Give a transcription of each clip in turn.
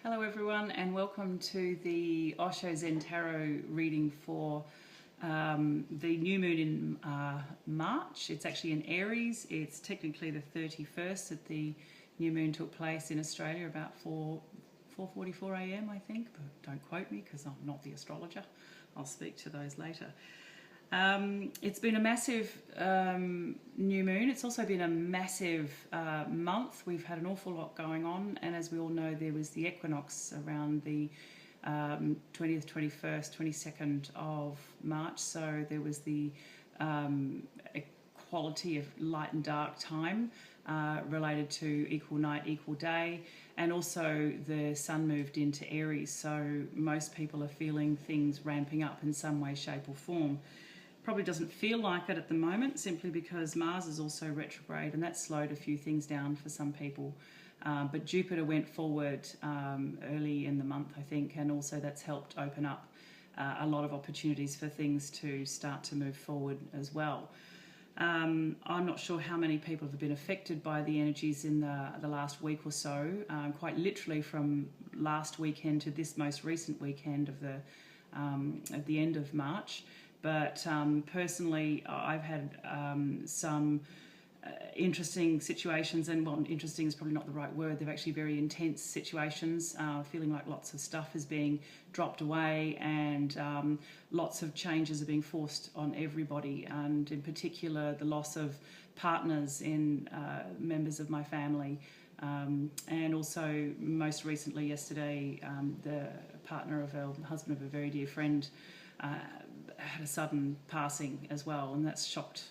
Hello everyone, and welcome to the Osho Zen Tarot reading for the new moon in March. It's actually in Aries. It's technically the 31st that the new moon took place in Australia, about 4:44 a.m. I think, but don't quote me because I'm not the astrologer. I'll speak to those later. It's been a massive new moon. It's also been a massive month. We've had an awful lot going on, and as we all know, there was the equinox around the 20th, 21st, 22nd of March. So there was the equality of light and dark time related to equal night, equal day, and also the sun moved into Aries. So most people are feeling things ramping up in some way, shape or form. Probably doesn't feel like it at the moment, simply because Mars is also retrograde, and that slowed a few things down for some people. But Jupiter went forward early in the month, I think, and also that's helped open up a lot of opportunities for things to start to move forward as well. I'm not sure how many people have been affected by the energies in the last week or so, quite literally from last weekend to this most recent weekend of at the end of March. But personally, I've had some interesting situations, and well, interesting is probably not the right word. They're actually very intense situations, feeling like lots of stuff is being dropped away, and lots of changes are being forced on everybody, and in particular the loss of partners in members of my family, and also most recently yesterday, the partner of a husband of a very dear friend had a sudden passing as well, and that's shocked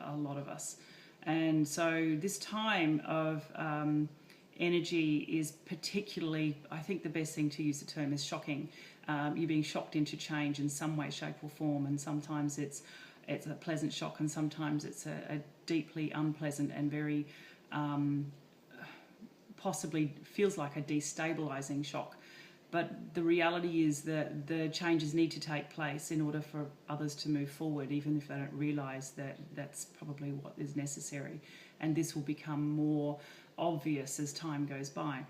a lot of us. And so this time of energy is particularly, I think the best thing to use the term is shocking. You're being shocked into change in some way, shape or form, and sometimes it's a pleasant shock, and sometimes it's a deeply unpleasant and very possibly feels like a destabilizing shock. But the reality is that the changes need to take place in order for others to move forward, even if they don't realise that that's probably what is necessary. And this will become more obvious as time goes by.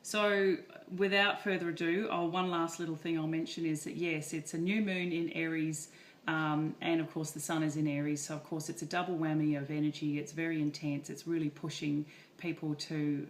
So without further ado, one last little thing I'll mention is that yes, it's a new moon in Aries, and of course the sun is in Aries, so of course it's a double whammy of energy. It's very intense. It's really pushing people to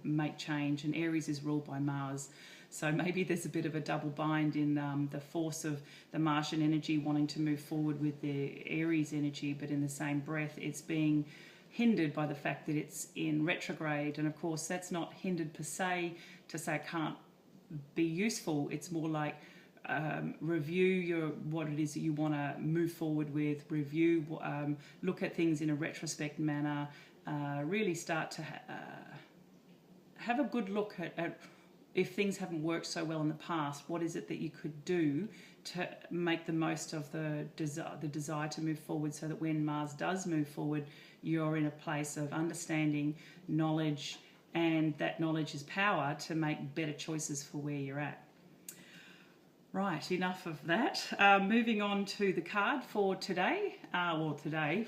make change, and Aries is ruled by Mars, so maybe there's a bit of a double bind in the force of the Martian energy wanting to move forward with the Aries energy, but in the same breath it's being hindered by the fact that it's in retrograde. And of course that's not hindered per se to say it can't be useful. It's more like review what it is that you want to move forward with, review, look at things in a retrospect manner, really start to have a good look at if things haven't worked so well in the past, what is it that you could do to make the most of the desire to move forward, so that when Mars does move forward, you're in a place of understanding, knowledge, and that knowledge is power to make better choices for where you're at. Right, enough of that. Moving on to the card for today,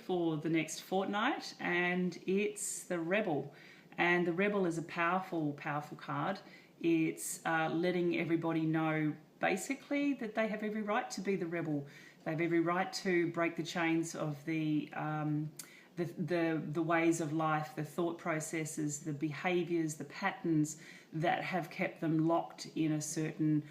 for the next fortnight, and it's the Rebel. And the Rebel is a powerful, powerful card. It's letting everybody know basically that they have every right to be the rebel. They have every right to break the chains of the ways of life, the thought processes, the behaviours, the patterns that have kept them locked in a certain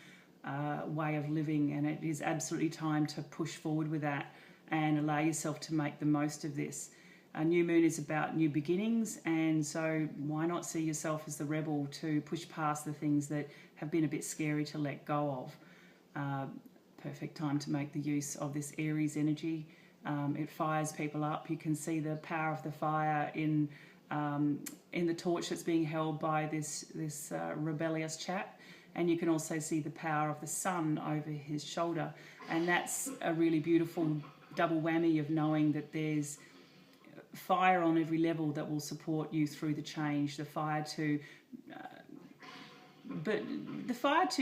way of living. And it is absolutely time to push forward with that and allow yourself to make the most of this. A new moon is about new beginnings, and so why not see yourself as the rebel to push past the things that have been a bit scary to let go of. Perfect time to make the use of this Aries energy. It fires people up. You can see the power of the fire in the torch that's being held by this rebellious chap. And you can also see the power of the sun over his shoulder. And that's a really beautiful double whammy of knowing that there's fire on every level that will support you through the change. The fire to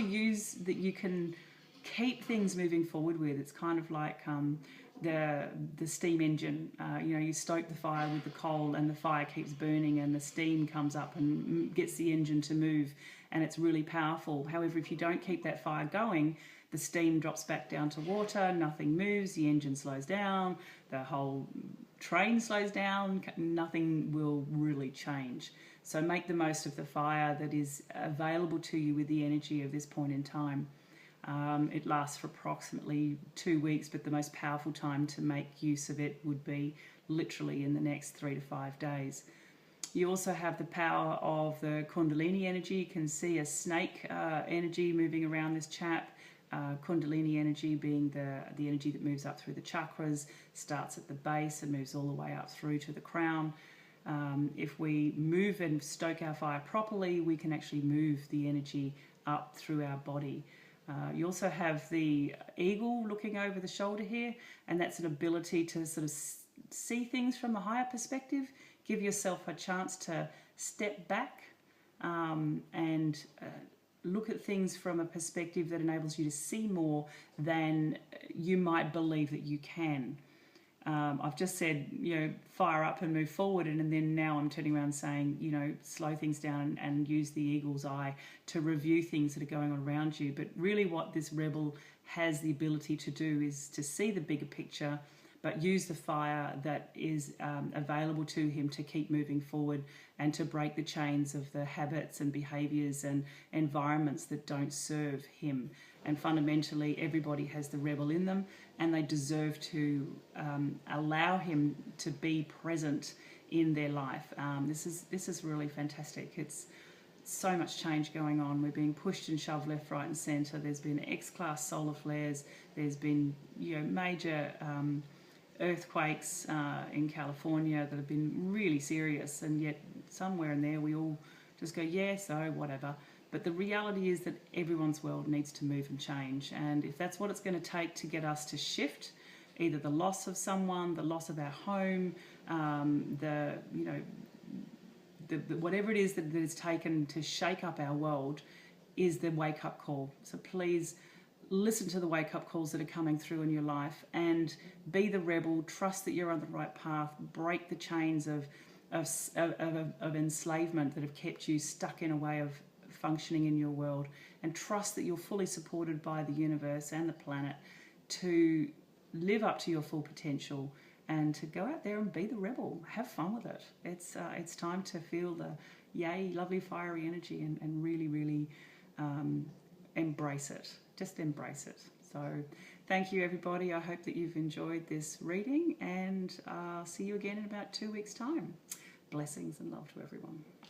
use that you can keep things moving forward with. It's kind of like the steam engine. You stoke the fire with the coal and the fire keeps burning and the steam comes up and gets the engine to move, and it's really powerful. However, if you don't keep that fire going, the steam drops back down to water, nothing moves, the engine slows down, the whole train slows down, nothing will really change. So make the most of the fire that is available to you with the energy of this point in time. It lasts for approximately 2 weeks, but the most powerful time to make use of it would be literally in the next 3 to 5 days. You also have the power of the Kundalini energy. You can see a snake energy moving around this chap. Kundalini energy being the energy that moves up through the chakras, starts at the base and moves all the way up through to the crown. If we move and stoke our fire properly, we can actually move the energy up through our body. You also have the eagle looking over the shoulder here, and that's an ability to sort of see things from a higher perspective, give yourself a chance to step back and look at things from a perspective that enables you to see more than you might believe that you can. I've just said, fire up and move forward, and then now I'm turning around saying, slow things down and use the eagle's eye to review things that are going on around you. But really what this rebel has the ability to do is to see the bigger picture, but use the fire that is available to him to keep moving forward and to break the chains of the habits and behaviours and environments that don't serve him. And fundamentally, everybody has the rebel in them, and they deserve to allow him to be present in their life. This is really fantastic. It's so much change going on. We're being pushed and shoved left, right, and centre. There's been X-class solar flares. There's been major earthquakes in California that have been really serious, and yet somewhere in there we all just go, yeah, so whatever. But the reality is that everyone's world needs to move and change, and if that's what it's going to take to get us to shift, either the loss of someone, the loss of our home, whatever it is that is taken to shake up our world, is the wake-up call. So please listen to the wake-up calls that are coming through in your life and be the rebel. Trust that you're on the right path. Break the chains of enslavement that have kept you stuck in a way of functioning in your world, and trust that you're fully supported by the universe and the planet to live up to your full potential and to go out there and be the rebel. Have fun with it. It's time to feel the yay, lovely, fiery energy and really, really embrace it. Just embrace it. So thank you, everybody. I hope that you've enjoyed this reading, and I'll see you again in about 2 weeks' time. Blessings and love to everyone.